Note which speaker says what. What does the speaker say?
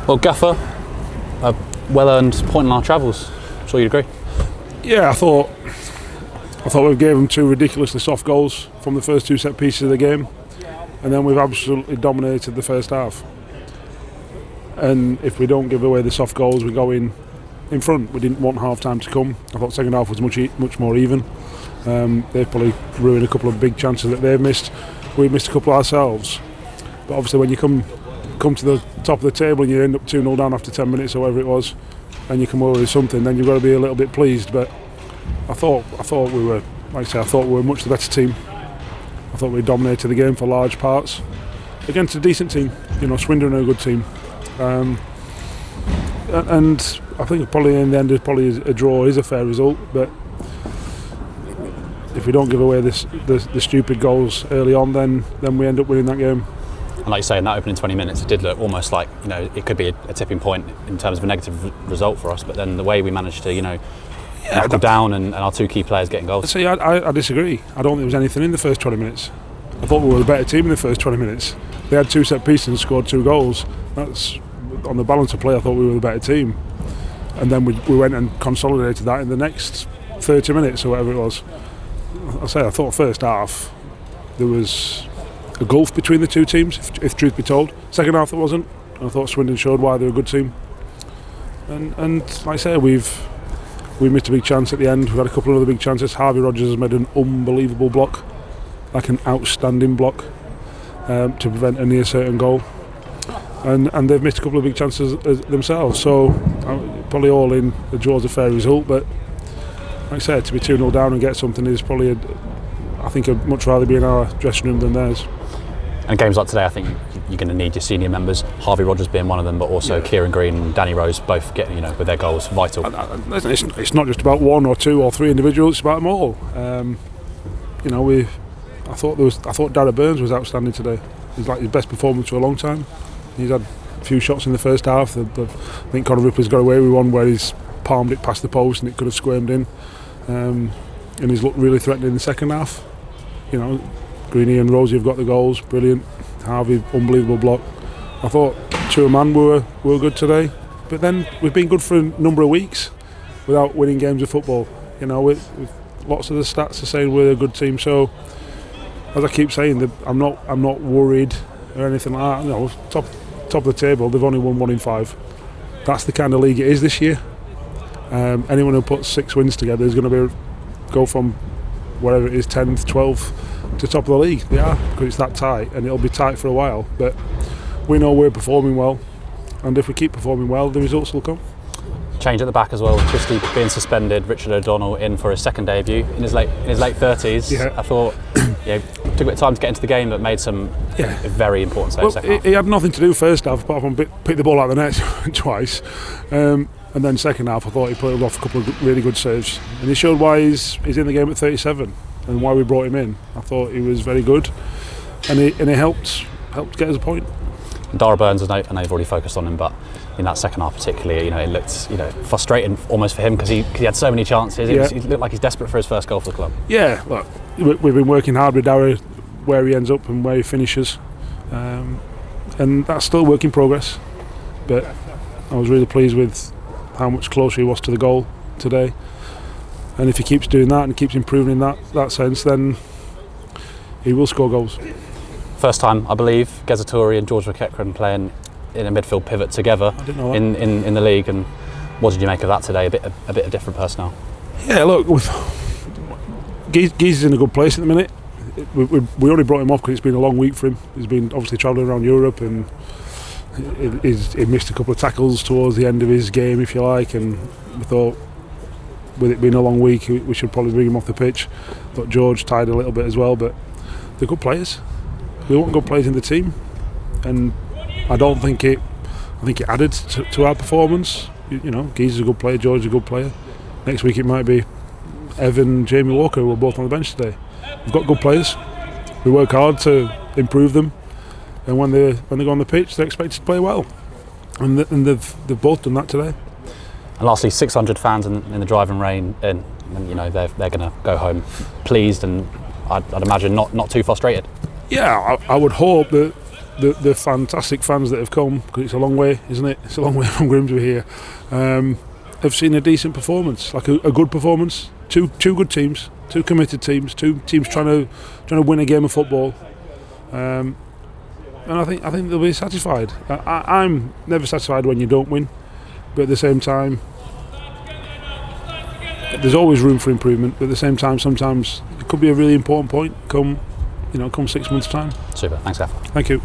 Speaker 1: Well, Gaffer, a well-earned point in our travels. I'm sure you'd agree.
Speaker 2: Yeah, I thought we gave them 2 ridiculously soft goals from the first 2 set pieces of the game, and then we've absolutely dominated the first half. And if we don't give away the soft goals, we go in front. We didn't want half time to come. I thought second half was much more even. They've probably ruined a couple of big chances that they've missed. We've missed a couple ourselves. But obviously when you come to the top of the table and you end up 2-0 down after 10 minutes or whatever it was, and you come over with something, then you've got to be a little bit pleased. But I thought we were, like I say, I thought we were much the better team. I thought we dominated the game for large parts against a decent team. Swindon are a good team, and I think probably in the end, a draw is a fair result. But if we don't give away the stupid goals early on, then we end up winning that game.
Speaker 1: And like you say, in that opening 20 minutes, it did look almost like it could be a tipping point in terms of a negative result for us. But then the way we managed to, knuckle down and our 2 key players getting goals.
Speaker 2: See, I disagree. I don't think there was anything in the first 20 minutes. I thought we were a better team in the first 20 minutes. They had 2 set pieces and scored 2 goals. That's on the balance of play. I thought we were the better team. And then we went and consolidated that in the next 30 minutes or whatever it was. I thought first half there was a gulf between the 2 teams, if truth be told. Second half there wasn't. I thought Swindon showed why they're a good team. And like I say, we missed a big chance at the end. We've had a couple of other big chances. Harvey Rogers has made an unbelievable block, like an outstanding block, to prevent a near certain goal. And they've missed a couple of big chances themselves. So probably all in, the draw's a fair result. But like I said, to be 2-0 down and get something is probably, I think I'd much rather be in our dressing room than theirs.
Speaker 1: And games like today, I think you're going to need your senior members, Harvey Rogers being one of them, but also Kieran Green and Danny Rose both getting, with their goals, vital.
Speaker 2: It's not just about 1 or 2 or 3 individuals; it's about them all. I thought Darragh Burns was outstanding today. He's like his best performance for a long time. He's had a few shots in the first half. I think Conor Ripley's got away with one where he's palmed it past the post and it could have squirmed in. And he's looked really threatening in the second half. Greeny and Rosie have got the goals, brilliant. Harvey, unbelievable block. I thought 2 man were good today, but then we've been good for a number of weeks without winning games of football. With lots of the stats are saying we're a good team. So, as I keep saying, I'm not worried or anything like that. Top of the table, they've only won 1 in 5. That's the kind of league it is this year. Anyone who puts 6 wins together is going to go from whatever it is, 10th, 12th to top of the league. They are, because it's that tight, and it'll be tight for a while. But we know we're performing well, and if we keep performing well, the results will come.
Speaker 1: Change at the back as well. Christie being suspended, Richard O'Donnell in for his second debut in his late 30s. Yeah. I thought took a bit of time to get into the game, but made some very important saves second half.
Speaker 2: He had nothing to do first half apart from pick the ball out of the net twice. And then second half, I thought he pulled off a couple of really good saves, and he showed why he's in the game at 37 and why we brought him in. I thought he was very good, and he helped get us a point.
Speaker 1: Darragh Burns, I know you've already focused on him, but in that second half particularly, it looked frustrating almost for him because he had so many chances. He looked like he's desperate for his first goal for the club. Yeah, look,
Speaker 2: we've been working hard with Darragh, where he ends up and where he finishes, and that's still work in progress. But I was really pleased with how much closer he was to the goal today, and if he keeps doing that and keeps improving in that sense, then he will score goals.
Speaker 1: First time, I believe, Gezatori and George McEachran playing in a midfield pivot together in the league. And what did you make of that today? A bit of different personnel.
Speaker 2: Yeah, look, Geez is in a good place at the minute. We only brought him off because it's been a long week for him. He's been obviously travelling around Europe, and he missed a couple of tackles towards the end of his game, if you like, and we thought, with it being a long week, we should probably bring him off the pitch. Thought George tied a little bit as well, but they're good players. We want good players in the team, and I think it added to our performance. Geese is a good player, George is a good player. Next week it might be Evan, Jamie Walker, who were both on the bench today. We've got good players. We work hard to improve them, and when they go on the pitch, they're expected to play well, and they've both done that today.
Speaker 1: And lastly, 600 fans in the driving rain, and they're going to go home pleased, and I'd imagine not too frustrated.
Speaker 2: Yeah, I would hope that the fantastic fans that have come, because it's a long way, isn't it? It's a long way from Grimsby here. Have seen a decent performance, like a good performance. Two good teams, two committed teams, two teams trying to win a game of football. And I think they'll be satisfied. I'm never satisfied when you don't win, but at the same time, there's always room for improvement. But at the same time, sometimes it could be a really important point come 6 months' time.
Speaker 1: Super. Thanks, Gaff.
Speaker 2: Thank you.